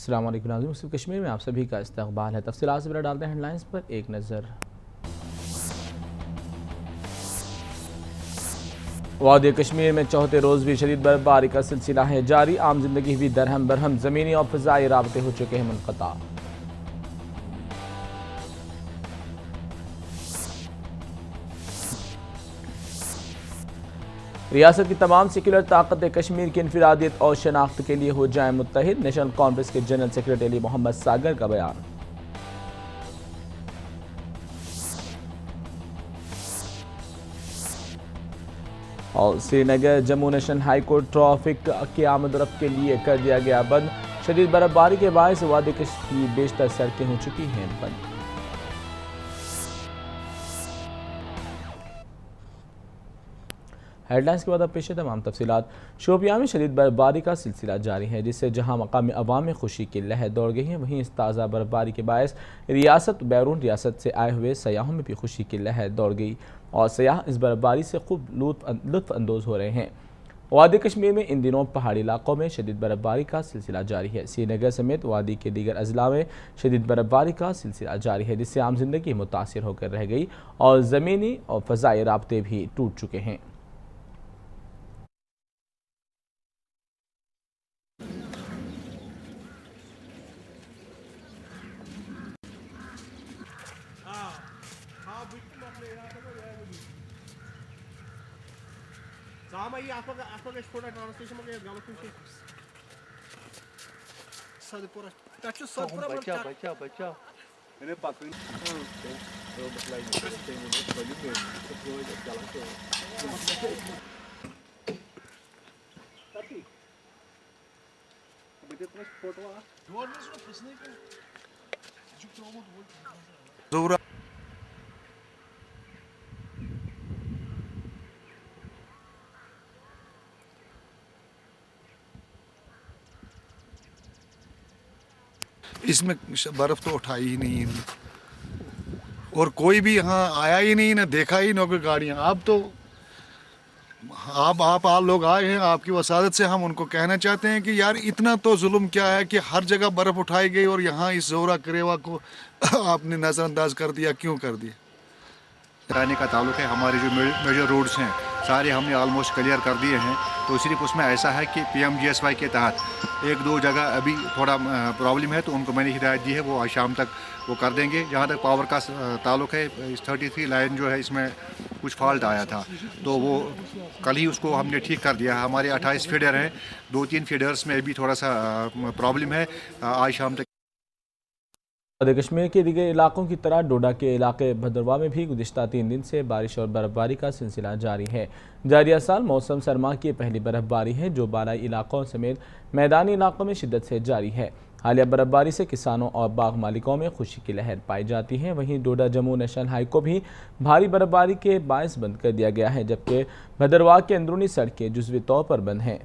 अस्सलाम वालेकुम नाज़रीन, मुस्लिम कश्मीर में आप सभी का इस्तकबाल है। तफ़सीलात से डालते हैं हेडलाइंस पर एक नज़र। वादी कश्मीर में चौथे रोज़ भी शदीद बर्फबारी का सिलसिला है जारी। आम जिंदगी भी दरहम बरहम, ज़मीनी और फ़िज़ाई राबते हो चुके हैं मुनक़ता। रियासत की तमाम सेक्युलर ताकतें कश्मीर की इनफरादियत और शनाख्त के लिए हो जाएं मुत्तहिद। नेशनल कॉन्फ्रेंस के जनरल सेक्रेटरी अली मोहम्मद सागर का बयान। और Srinagar Jammu national high court traffic की आमद-ओ-रफ्त के लिए कर दिया गया बंद। शदीद बर्फबारी के बायस वादी की बेशतर सड़कें हो चुकी हैं बंद। हेडलाइंस के बाद अब पेश है तमाम तफसीलात। शोपियां में शदीद बर्फबारी का सिलसिला जारी है, जिससे जहां मकामी अवाम में खुशी की लहर दौड़ गई है, वहीं इस ताज़ा बर्फबारी के बायस रियासत बैरून रियासत से आए हुए सयाहों में भी खुशी की लहर दौड़ गई और सयाह इस बर्फबारी से खूब लुत्फ़ अंदोज़ हो रहे हैं। वादी कश्मीर में इन दिनों पहाड़ी इलाकों में शदीद बर्फबारी का सिलसिला जारी है। श्रीनगर समेत वादी के दीगर अजला में शदीद बर्फबारी का सिलसिला जारी है, जिससे आम जिंदगी मुतासिर होकर रह गई और ज़मीनी और फ़ज़ाई राब्ते भी टूट चुके हैं। इसमें बर्फ तो उठाई ही नहीं है और कोई भी यहाँ आया ही नहीं, ना देखा ही ना कोई गाड़ियाँ। अब तो आप लोग आए हैं, आपकी वसादत से हम उनको कहना चाहते हैं कि यार इतना तो जुल्म क्या है कि हर जगह बर्फ उठाई गई और यहाँ इस जोरा करेवा को आपने नज़रअंदाज कर दिया, क्यों कर दिया? रहने का ताल्लुक है। हमारे जो मेजर रोड्स हैं सारे हमने ऑलमोस्ट क्लियर कर दिए हैं। तो सिर्फ उसमें ऐसा है कि PMGSY के तहत एक दो जगह अभी थोड़ा प्रॉब्लम है, तो उनको मैंने हिदायत दी है, वो आज शाम तक वो कर देंगे। जहाँ तक पावर का ताल्लुक है, इस 33 लाइन जो है इसमें कुछ फॉल्ट आया था, तो वो कल ही उसको हमने ठीक कर दिया। हमारे 28 फीडर हैं, 2-3 फीडर्स में अभी थोड़ा सा प्रॉब्लम है। आज शाम तक वादी कश्मीर के दीगर इलाकों की तरह डोडा के इलाके भद्रवाह में भी गुज़िश्ता 3 दिन से बारिश और बर्फबारी का सिलसिला जारी है। जारिया साल मौसम सरमा की पहली बर्फबारी है, जो बालाई इलाकों समेत मैदानी इलाकों में शिद्दत से जारी है। हालिया बर्फबारी से किसानों और बाग मालिकों में खुशी की लहर पाई जाती है। वहीं डोडा जम्मू नेशनल हाई को भी भारी बर्फबारी के बायस बंद कर दिया गया है, जबकि भद्रवाह की अंदरूनी सड़कें जुज़वी तौर पर बंद हैं।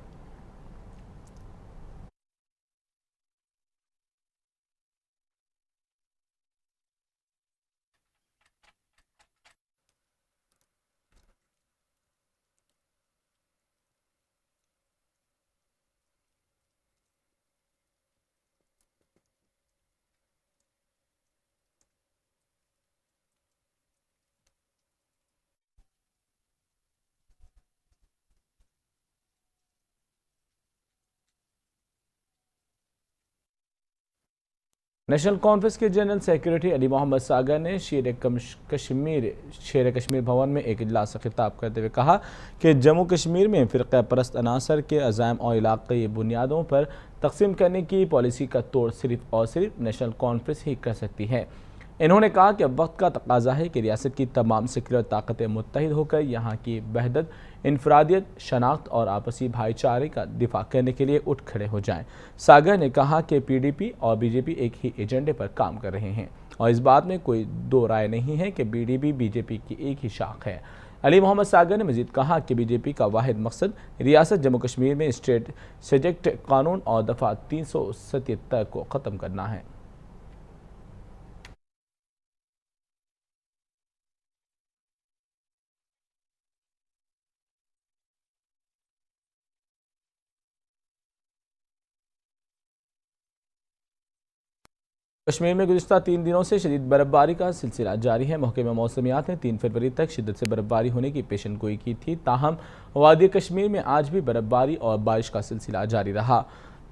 नेशनल कॉन्फ्रेंस के जनरल सेक्रेटरी अली मोहम्मद सागर ने शेर कश्मीर भवन में एक इजलास से खिताब करते हुए कहा कि जम्मू कश्मीर में फ़िरक़ा परस्त अनासर के अज़ाइम और इलाक़ाई बुनियादों पर तकसीम करने की पॉलिसी का तोड़ सिर्फ़ और सिर्फ नेशनल कॉन्फ्रेंस ही कर सकती है। इन्होंने कहा कि अब वक्त का तकाजा है कि रियासत की तमाम सेक्युलर ताकतें मुत्तहिद होकर यहाँ की वहदत, इनफरादियत, शनाख्त और आपसी भाईचारे का दिफा करने के लिए उठ खड़े हो जाएं। सागर ने कहा कि PDP और BJP एक ही एजेंडे पर काम कर रहे हैं और इस बात में कोई दो राय नहीं है कि BDP BJP की एक ही शाख है। अली मोहम्मद सागर ने मजीद कहा कि BJP का वाहिद मकसद रियासत जम्मू कश्मीर में स्टेट सब्जेक्ट कानून और दफ़ा 377 को ख़त्म करना है। कश्मीर में गुज़िश्ता 3 दिनों से शदीद बर्फबारी का सिलसिला जारी है। महकमे मौसमियात ने 3 फरवरी तक शिद्दत से बर्फबारी होने की पेशन गोई की थी, ताहम वादी कश्मीर में आज भी बर्फबारी और बारिश का सिलसिला जारी रहा।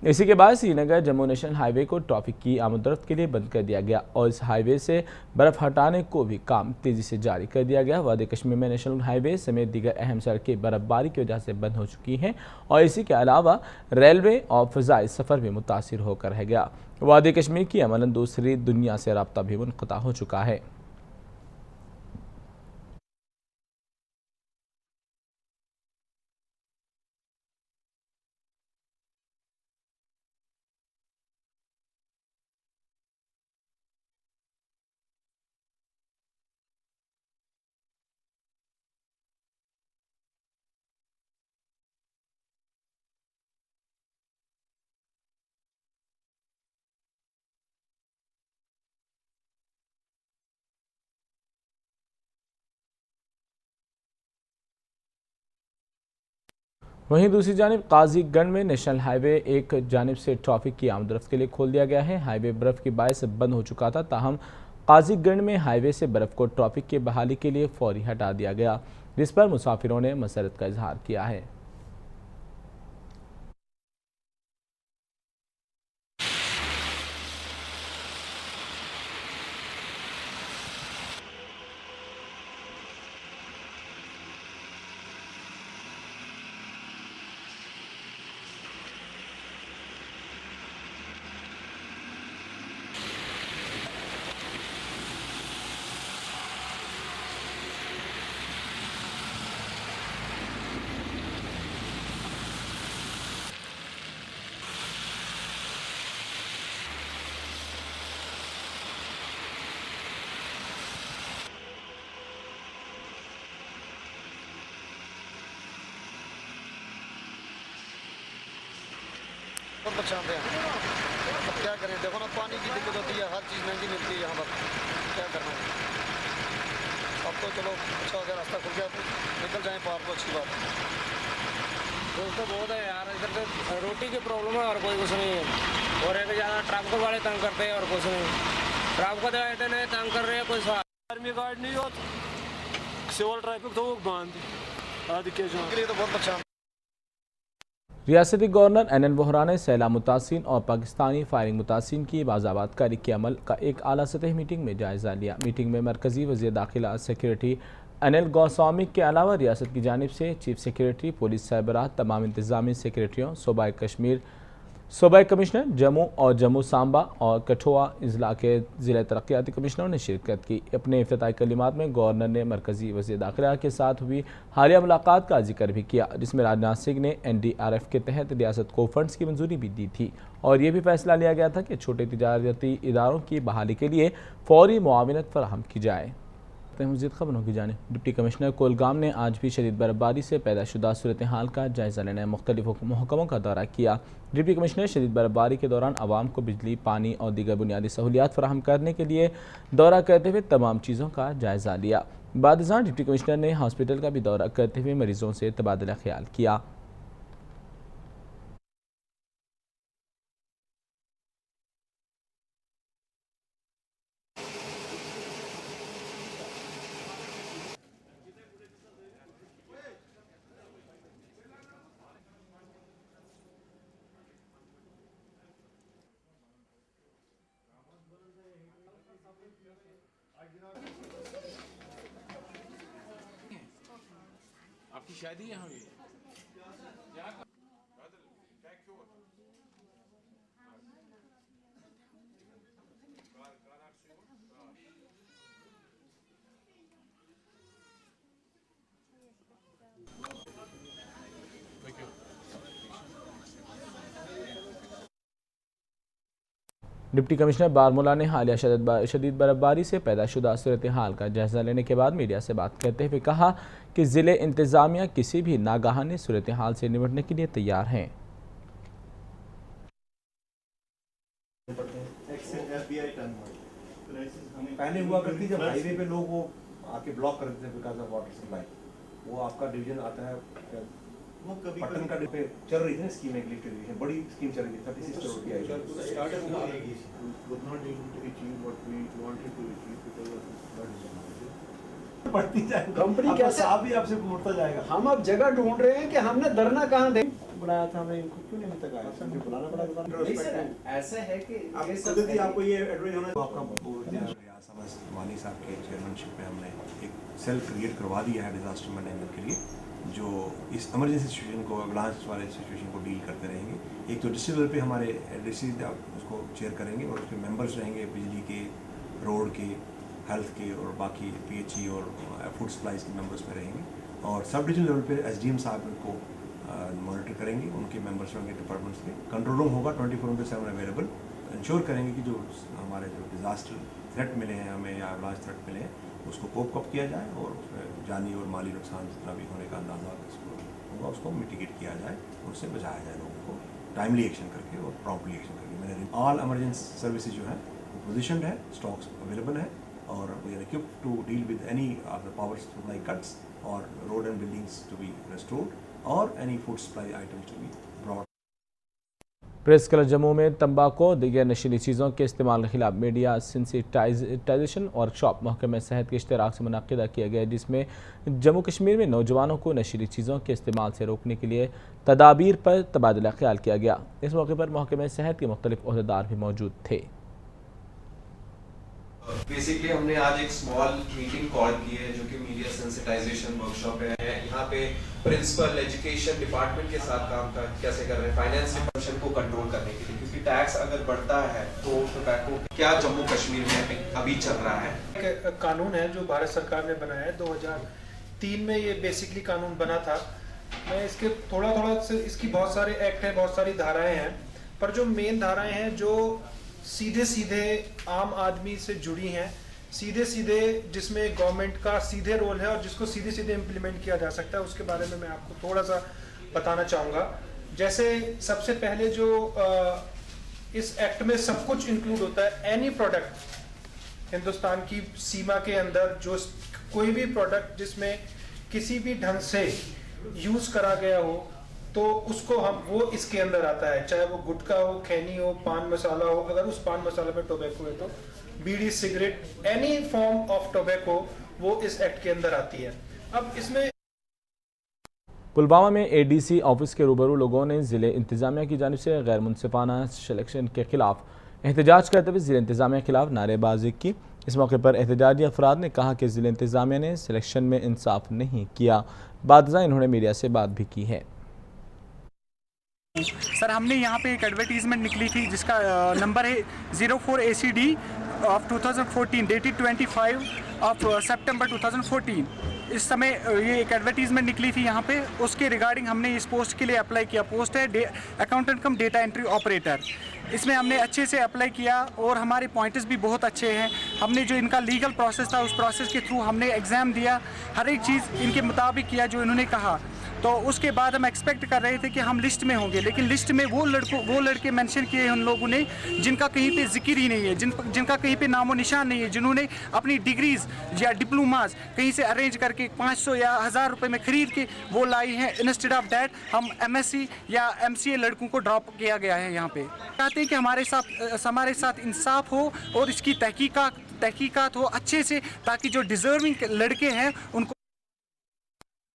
इसी के बाद श्रीनगर जम्मू नेशनल हाईवे को ट्रैफिक की आमदरफ्त के लिए बंद कर दिया गया और इस हाईवे से बर्फ़ हटाने को भी काम तेज़ी से जारी कर दिया गया। वादी कश्मीर में नेशनल हाईवे समेत दीगर अहम सड़कें बर्फबारी की वजह से बंद हो चुकी हैं और इसी के अलावा रेलवे और फ़ज़ाई सफ़र भी मुतासिर होकर रह गया। वादी कश्मीर की अमलन दूसरी दुनिया से रब्ता भी मुनक़ता हो चुका है। वहीं दूसरी जानिब काजीगंज में नेशनल हाईवे एक जानिब से ट्रैफिक की आमदरफ्त के लिए खोल दिया गया है। हाईवे बर्फ़ की बायस बंद हो चुका था, ताहम काजीगंज में हाईवे से बर्फ़ को ट्रैफिक की बहाली के लिए फौरी हटा दिया गया, जिस पर मुसाफिरों ने मसरत का इजहार किया है। बचाते हैं, अब क्या करें। देखो ना, पानी की दिक्कत होती है, हर चीज़ महंगी मिलती है यहाँ पर, क्या करना है। अब तो चलो अच्छा हो गया, रास्ता खुल गया, तो निकल जाए पार तो अच्छी बात है। दोस्तों बहुत है यार, इधर तो रोटी की प्रॉब्लम है और कोई कुछ नहीं है। और एक ज़्यादा ट्रैफिक वाले तंग करते हैं और कुछ नहीं। ट्रैफिक वाले इतने तंग कर रहे हैं, कोई आर्मी गार्ड नहीं होता, सिविल ट्रैफिक तो वो बंद आदि के लिए तो बहुत अच्छा। रियासती गवर्नर NN वोहरा ने सैलाब मुतासिन और पाकिस्तानी फायरिंग मुतासिन की बाज़ाबात कारी के अमल का एक आला सतह मीटिंग में जायज़ा लिया। मीटिंग में मरकज़ी वज़ीर दाखिला सेक्रेटरी अनिल गौस्वामी के अलावा रियासत की जानिब से चीफ सेक्रेटरी पुलिस सरबराह, तमाम इंतज़ामी सेक्रेटरियों, सूबाई कश्मीर, सूबाई कमिश्नर जम्मू और जम्मू सांबा और कठुआ अजला के ज़िला तरक्याती कमिश्नरों ने शिरकत की। अपने इफ्तिताई कलिमात में गवर्नर ने मरकज़ी वज़ीर दाखिला के साथ हुई हालिया मुलाकात का जिक्र भी किया, जिसमें राजनाथ सिंह ने NDRF के तहत रियासत को फंड्स की मंजूरी भी दी थी और ये भी फैसला लिया गया था कि छोटे तिजारती इदारों की बहाली के लिए फौरी मुआविनत फराहम की जाए। मज़ीद खबरों की जाने डिप्टी कमिश्नर कोलगाम ने आज भी शदीद बर्फबारी से पैदा सूरत हाल का जायज़ा लेने मुख्तलिफ महकमों का दौरा किया। डिप्टी कमिश्नर शदीद बर्फबारी के दौरान आवाम को बिजली, पानी और दीगर बुनियादी सहूलियात फराहम करने के लिए दौरा करते हुए तमाम चीज़ों का जायज़ा लिया। बाद डिप्टी कमिश्नर ने हॉस्पिटल का भी दौरा करते हुए मरीजों से तबादला ख्याल किया। आपकी शादी यहाँ हुई? डिप्टी कमिश्नर बारमूला ने हालिया शदीद बर्फबारी से पैदाशुदा सूरत हाल का जायज़ा लेने के बाद मीडिया से बात करते हुए कहा कि ज़िले इंतज़ामिया किसी भी नागाहानी सूरत हाल से निपटने के लिए तैयार हैं। पहले हुआ करती जब हाईवे पे लोग वो आके ब्लॉक कर देते बिकॉज ऑफ वाटर सप्लाई, वो आपका डिवीजन आता है वो कभी पटन का पे चल रही थी ना स्कीम, एक लिफ्ट बड़ी स्कीम चल रही थी 36 करोड़ की आई। बढ़ती जाएगी कंपनी कैसे आप भी आपसे बढ़ता जाएगा। हम अब जगह ढूंढ रहे हैं कि हमने धरना कहाँ दे बुलाया था हमें, इनको क्यों नहीं तक आया? मुझे बुलाना पड़ा। ऐसा है कि आप खुद भी आपको ये एडवाइस होना आपका वानी साहब के चेयरमैनशिप में हमने एक सेल क्रिएट करवा दिया है डिजास्टर मैनेजमेंट के लिए, जो इस इमरजेंसी सिचुएशन को, एवलांच वाले सिचुएशन को डील करते रहेंगे। एक तो डिस्ट्रिक्ट लेवल पे हमारे डीसी उसको चेयर करेंगे और उसके मेंबर्स रहेंगे बिजली के, रोड के, हेल्थ के और बाकी पीएचई और फूड सप्लाईज के मेंबर्स में रहेंगे। और सब डिवीजन लेवल पे एसडीएम साहब उनको मॉनिटर करेंगे, उनके मेंबर्स होंगे डिपार्टमेंट्स के। कंट्रोल रूम होगा 24/7 अवेलेबल। इंश्योर करेंगे कि जो हमारे जो डिजास्टर थ्रेट मिले हैं हमें या एवलांच थ्रेट मिले हैं उसको कोप अप किया जाए और उसमें जानी और माली नुकसान जितना भी होने का अंदाजा होगा उसको मिटिगेट किया जाए, उससे बचाया जाए लोगों को टाइमली एक्शन करके और प्रॉम्प्टली एक्शन करके। मैंने ऑल इमरजेंसी सर्विसेज जो है पोजिशनड है, स्टॉक्स अवेलेबल है और we are equipped to deal with any of the power supply cuts और road and buildings to be restored और any food supply items to be brought. Press club Jammu में तंबाकू और दीगर नशीली चीज़ों के इस्तेमाल के खिलाफ मीडिया सेंसिटाइजेशन वर्कशॉप महकमे सेहत के इश्तराक से मुनक़िद किया गया, जिसमें जम्मू कश्मीर में नौजवानों को नशीली चीज़ों के इस्तेमाल से रोकने के लिए तदाबीर पर तबादला ख्याल किया गया। इस मौके पर महकमे सेहत के मुख्तलिफ ओहदेदार भी मौजूद थे। बेसिकली हमने आज एक स्मॉल मीटिंग कॉल की है जो कि मीडिया सेंसिटाइजेशन वर्कशॉप है। यहाँ पे प्रिंसिपल एजुकेशन डिपार्टमेंट के साथ काम कैसे कर रहे हैं फाइनेंस डिपार्टमेंट को कंट्रोल करने के लिए, क्योंकि टैक्स अगर बढ़ता है तो टोबैको क्या जम्मू कश्मीर में अभी चल रहा है। एक कानून है जो भारत सरकार ने बनाया है, 2003 में ये बेसिकली कानून बना था। मैं इसके थोड़ा से इसकी बहुत सारे एक्ट है, बहुत सारी धाराएं हैं, पर जो मेन धाराएं हैं जो सीधे आम आदमी से जुड़ी हैं, सीधे जिसमें गवर्नमेंट का सीधे रोल है और जिसको सीधे इम्प्लीमेंट किया जा सकता है, उसके बारे में मैं आपको थोड़ा सा बताना चाहूँगा। जैसे सबसे पहले जो इस एक्ट में सब कुछ इंक्लूड होता है, एनी प्रोडक्ट हिंदुस्तान की सीमा के अंदर जो कोई भी प्रोडक्ट जिसमें किसी भी ढंग से यूज़ करा गया हो तो उसको वो इसके अंदर आता है, चाहे वो गुटखा हो, खैनी हो, पान मसाला हो। अगर उस पान मसाला में टोबैको है तो bidi, cigarette, any form of tobacco वो इस एक्ट के अंदर आती है। अब इसमें पुलवामा में एडीसी ऑफिस के रूबरू लोगों ने जिले इंतजामिया की जानिब से गैर मुनसिफाना सिलेक्शन के खिलाफ एहतजाज करते हुए जिले इंतजामिया के खिलाफ नारेबाजी की। इस मौके पर एहतजाजी अफराद ने कहा कि जिले इंतजामिया ने सिलेक्शन में इंसाफ नहीं किया। बादशाह इन्होंने मीडिया से बात भी की है। सर, हमने यहाँ पे एक एडवर्टीजमेंट निकली थी जिसका नंबर है 04 ACD ऑफ 2014 डेटेड 25 ऑफ सितंबर 2014। इस समय ये एक एडवर्टीजमेंट निकली थी यहाँ पे, उसके रिगार्डिंग हमने इस पोस्ट के लिए अप्लाई किया। पोस्ट है अकाउंटेंट कम डेटा एंट्री ऑपरेटर। इसमें हमने अच्छे से अप्लाई किया और हमारे पॉइंट्स भी बहुत अच्छे हैं। हमने जो इनका लीगल प्रोसेस था उस प्रोसेस के थ्रू हमने एग्ज़ाम दिया, हर एक चीज़ इनके मुताबिक किया जो इन्होंने कहा। तो उसके बाद हम एक्सपेक्ट कर रहे थे कि हम लिस्ट में होंगे, लेकिन लिस्ट में वो लड़के मेंशन किए उन लोगों ने जिनका कहीं पे जिक्र ही नहीं है, जिनका कहीं पे नामो निशान नहीं है, जिन्होंने अपनी डिग्रीज या डिप्लोमास कहीं से अरेंज करके 500 या 1000 रुपये में खरीद के वो लाई हैं। इंस्टेड ऑफ दैट हम MSc या MCA लड़कों को ड्रॉप किया गया है। यहाँ पे चाहते हैं कि हमारे साथ इंसाफ हो और इसकी तहकीकात हो अच्छे से, ताकि जो डिजर्विंग लड़के हैं उनको।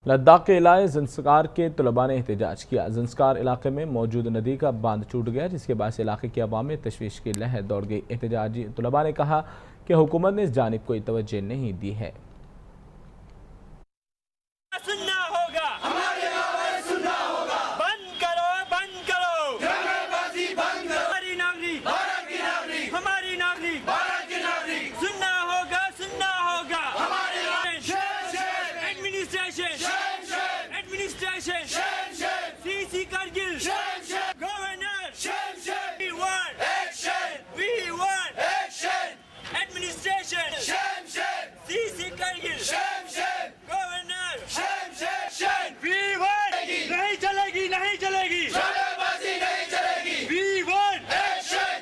लद्दाख के इलाके ज़ंस्कार के तलबा ने एहतजाज किया। ज़ंस्कार इलाके में मौजूद नदी का बांध टूट गया, जिसके बाद इलाके के अवाम में तशवीश की लहर दौड़ गई। एहतजाजी तलबा ने कहा कि हुकूमत ने इस जानिब कोई तवज्जो नहीं दी है। सुनना होगा, सुनना होगा, बंद करो, जंगलबाजी बंद करो, हमारी नागरिक, भारत की नागरिक, हमारी नागरिक, भारत की नागरिक, सुनना होगा, हमारे administration, CC Kargil, governor, we want action, administration, CC Kargil, governor, नहीं चलेगी, we want action।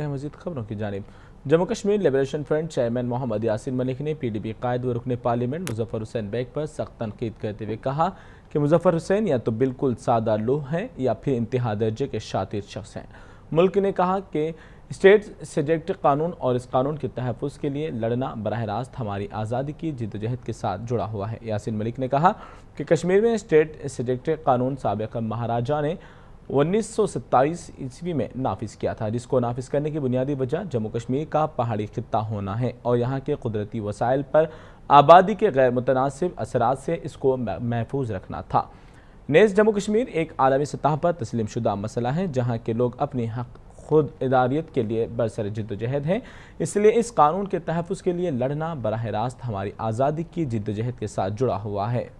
मज़ीद खबरों की जानिब Jammu Kashmir liberation front chairman Mohammad Yasin Malik ने PDP कायद व रुकन पार्लियामेंट मुजफ्फर हुसैन बेग पर सख्त तनकीद करते हुए कहा कि मुजफ्फर हुसैन या तो बिल्कुल सादा लोग हैं या फिर इंतहा दर्जे के शातिर शख्स हैं। मुल्क ने कहा कि स्टेट सब्जेक्ट कानून और इस कानून के तहफ़्फ़ुज़ के लिए लड़ना बराह रास्त हमारी आज़ादी की जिद्दोजहद के साथ जुड़ा हुआ है। यासीन मलिक ने कहा कि कश्मीर में स्टेट सब्जेक्ट कानून साबिक़ महाराजा ने 1927 ईस्वी में नाफिज किया था, जिसको नाफिज करने की बुनियादी वजह जम्मू कश्मीर का पहाड़ी खित्ता होना है और यहाँ के कुदरती वसाइल पर आबादी के गैर मुतनासिब असरात से इसको महफूज रखना था। नेज़ जम्मू कश्मीर एक आलमी सतह पर तस्लीम शुदा मसला है, जहाँ के लोग अपनी हक खुद इदारियत के लिए बरसर जिद्दोजहद हैं। इसलिए इस कानून के तहफ़्फ़ुज़ के लिए लड़ना बराह रास्त हमारी आज़ादी की जिद्दोजहद के साथ जुड़ा हुआ है।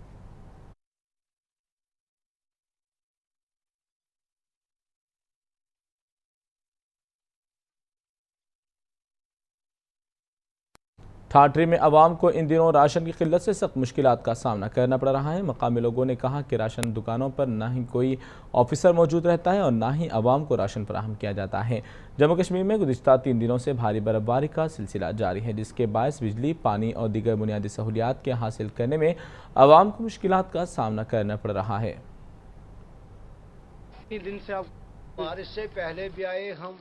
ठाठरी में आवाम को इन दिनों राशन की किल्लत से सख्त मुश्किलात का सामना करना पड़ रहा है। मकामी लोगों ने कहा कि राशन दुकानों पर ना ही कोई ऑफिसर मौजूद रहता है और ना ही आवाम को राशन फराहम किया जाता है। जम्मू कश्मीर में गुज़िश्ता 3 दिनों से भारी बर्फबारी का सिलसिला जारी है, जिसके बायस बिजली, पानी और दीगर बुनियादी सहूलियात के हासिल करने में आवाम को मुश्किलात का सामना करना पड़ रहा है। दिन से अब बारिश से पहले भी आए, हम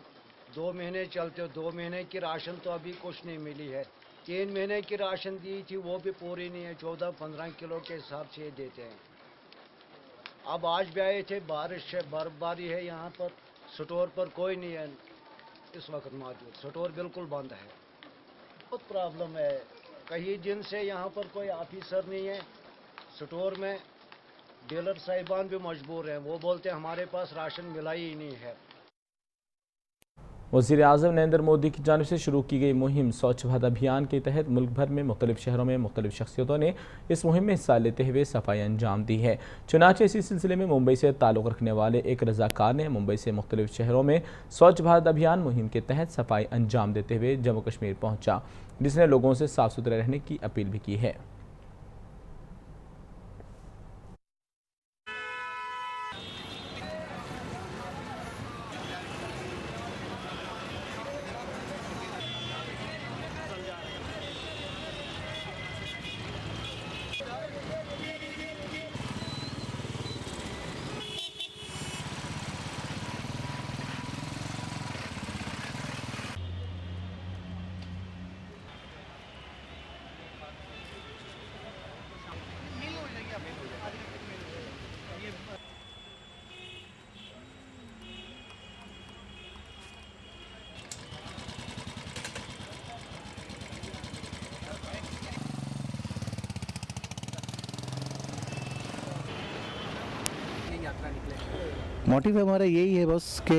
2 महीने चलते, 2 महीने की राशन तो अभी कुछ नहीं मिली है। 3 महीने की राशन दी थी वो भी पूरी नहीं है, 14-15 किलो के हिसाब से देते हैं। अब आज भी आए थे, बारिश है, बर्फबारी है, यहाँ पर स्टोर पर कोई नहीं है इस वक्त मौजूद, स्टोर बिल्कुल बंद है। बहुत प्रॉब्लम है, कई दिन से यहाँ पर कोई ऑफिसर नहीं है स्टोर में। डीलर साहिबान भी मजबूर हैं, वो बोलते हैं हमारे पास राशन मिला ही नहीं है। वज़ीर-ए-आज़म नरेंद्र मोदी की जानिब से शुरू की गई मुहिम स्वच्छ भारत अभियान के तहत मुल्क भर में मुख्तलिफ शहरों में मुख्तलिफ शख्सियतों ने इस मुहिम में हिस्सा लेते हुए सफाई अंजाम दी है। चुनांचे इसी सिलसिले में मुंबई से ताल्लुक़ रखने वाले एक रज़ाकार ने मुंबई से मुख्तलिफ शहरों में स्वच्छ भारत अभियान मुहिम के तहत सफाई अंजाम देते हुए जम्मू कश्मीर पहुँचा, जिसने लोगों से साफ़ सुथरे रहने की अपील भी की है। मोटिव हमारा यही है बस कि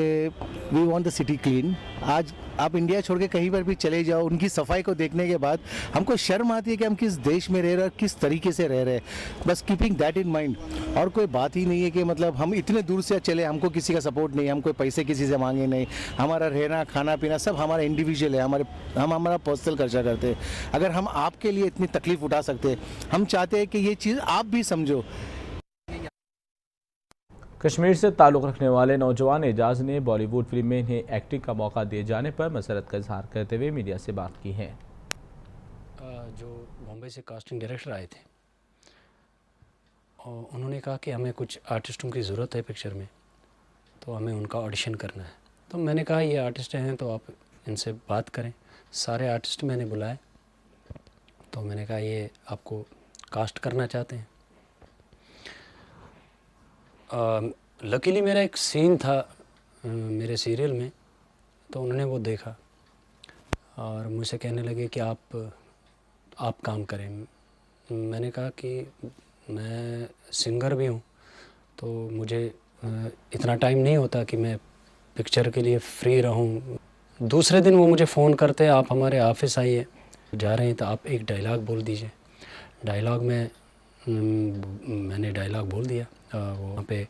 we want the city clean. आज आप इंडिया छोड़ के कहीं पर भी चले जाओ, उनकी सफाई को देखने के बाद हमको शर्म आती है कि हम किस देश में रह रहे हैं, किस तरीके से रह रहे हैं। बस कीपिंग दैट इन माइंड, और कोई बात ही नहीं है कि मतलब हम इतने दूर से चले, हमको किसी का सपोर्ट नहीं, हम कोई पैसे किसी से मांगे नहीं, हमारा रहना खाना पीना सब हमारा इंडिविजुअल है, हम हमारा पर्सनल खर्चा करते हैं। अगर हम आपके लिए इतनी तकलीफ उठा सकते हैं, हम चाहते हैं कि ये चीज़ आप भी समझो। कश्मीर से ताल्लुक़ रखने वाले नौजवान एजाज ने बॉलीवुड फिल्म में इन्हें एक्टिंग का मौका दिए जाने पर मसरत का इजहार करते हुए मीडिया से बात की है। जो बॉम्बे से कास्टिंग डायरेक्टर आए थे और उन्होंने कहा कि हमें कुछ आर्टिस्टों की ज़रूरत है पिक्चर में, तो हमें उनका ऑडिशन करना है। तो मैंने कहा ये आर्टिस्ट हैं तो आप इनसे बात करें। सारे आर्टिस्ट मैंने बुलाए, तो मैंने कहा ये आपको कास्ट करना चाहते हैं। लकीली मेरा एक सीन था मेरे सीरियल में, तो उन्होंने वो देखा और मुझसे कहने लगे कि आप काम करें। मैंने कहा कि मैं सिंगर भी हूँ, तो मुझे इतना टाइम नहीं होता कि मैं पिक्चर के लिए फ्री रहूँ। दूसरे दिन वो मुझे फ़ोन करते, आप हमारे ऑफिस आइए, जा रहे हैं तो आप एक डायलॉग बोल दीजिए। डायलॉग में मैंने डायलॉग बोल दिया। वो वहाँ पे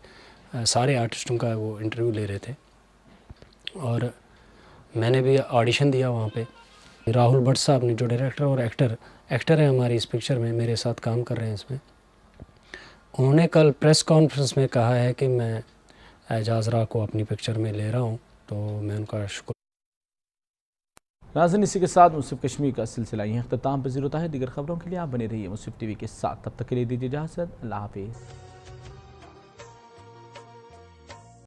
सारे आर्टिस्टों का वो इंटरव्यू ले रहे थे और मैंने भी ऑडिशन दिया वहाँ पे। राहुल भट्ट साहब ने, जो डायरेक्टर और एक्टर हैं हमारी इस पिक्चर में, मेरे साथ काम कर रहे हैं इसमें, उन्होंने कल प्रेस कॉन्फ्रेंस में कहा है कि मैं एजाज राह को अपनी पिक्चर में ले रहा हूँ, तो मैं उनका शुक्र। नाज़रीन, इसी के साथ मुस्लिम कश्मीर का सिलसिला यहीं अख्ताम पजीर होता है। दीगर खबरों के लिए आप बने रहिए मुस्लिम टीवी के साथ। तब तक के लिए दीजिए इजाज़त। अल्लाह हाफिज़।